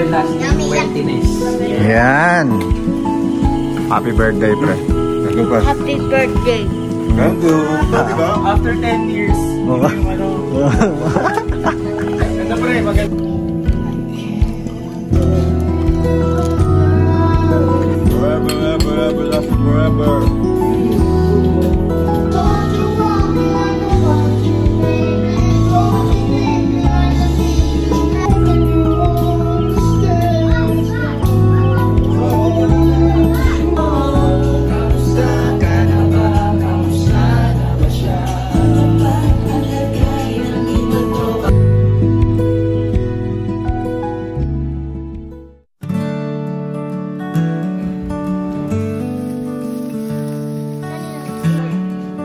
everlasting wetness. Yan. Happy birthday, pre. Happy birthday. Ganto. Diba? After 10 years, yung ano. Ganda pre, maganda. Forever, last forever.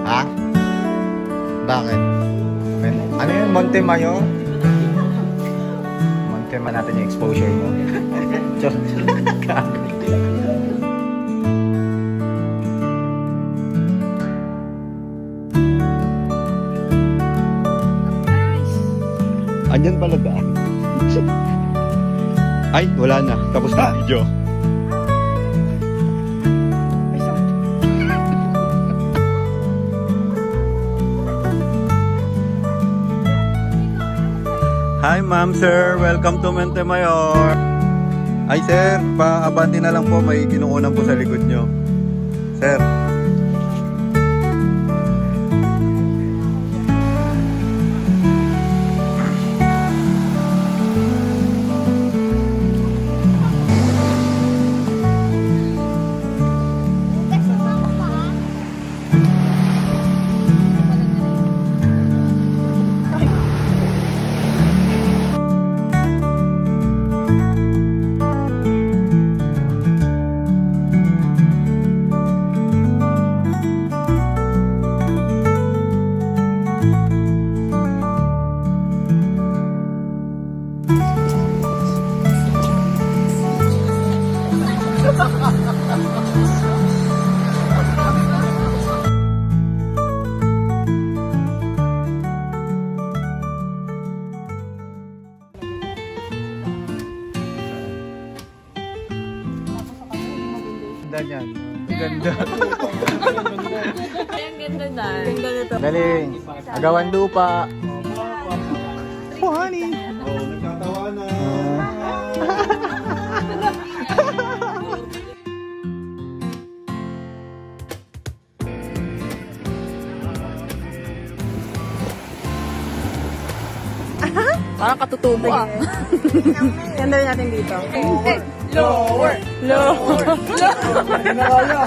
Ha? Bakit? Ano yun? Montemayor? Montema natin yung exposure mo. Andyan pala ba? Ay, wala na. Tapos na video. Hi ma'am, sir. Welcome to Montemayor. Ay sir, pa-abante na lang po. May kinukunan po sa likod nyo. Sir. Ganda niyan. Ganda. Ang ganda na. Ganda nito. Galing. Agawan lupa. Oh, honey. Oh, nagtatawa na. Parang katutubo ah. Ganda rin natin dito. Lower! Lower! Lower! Lower!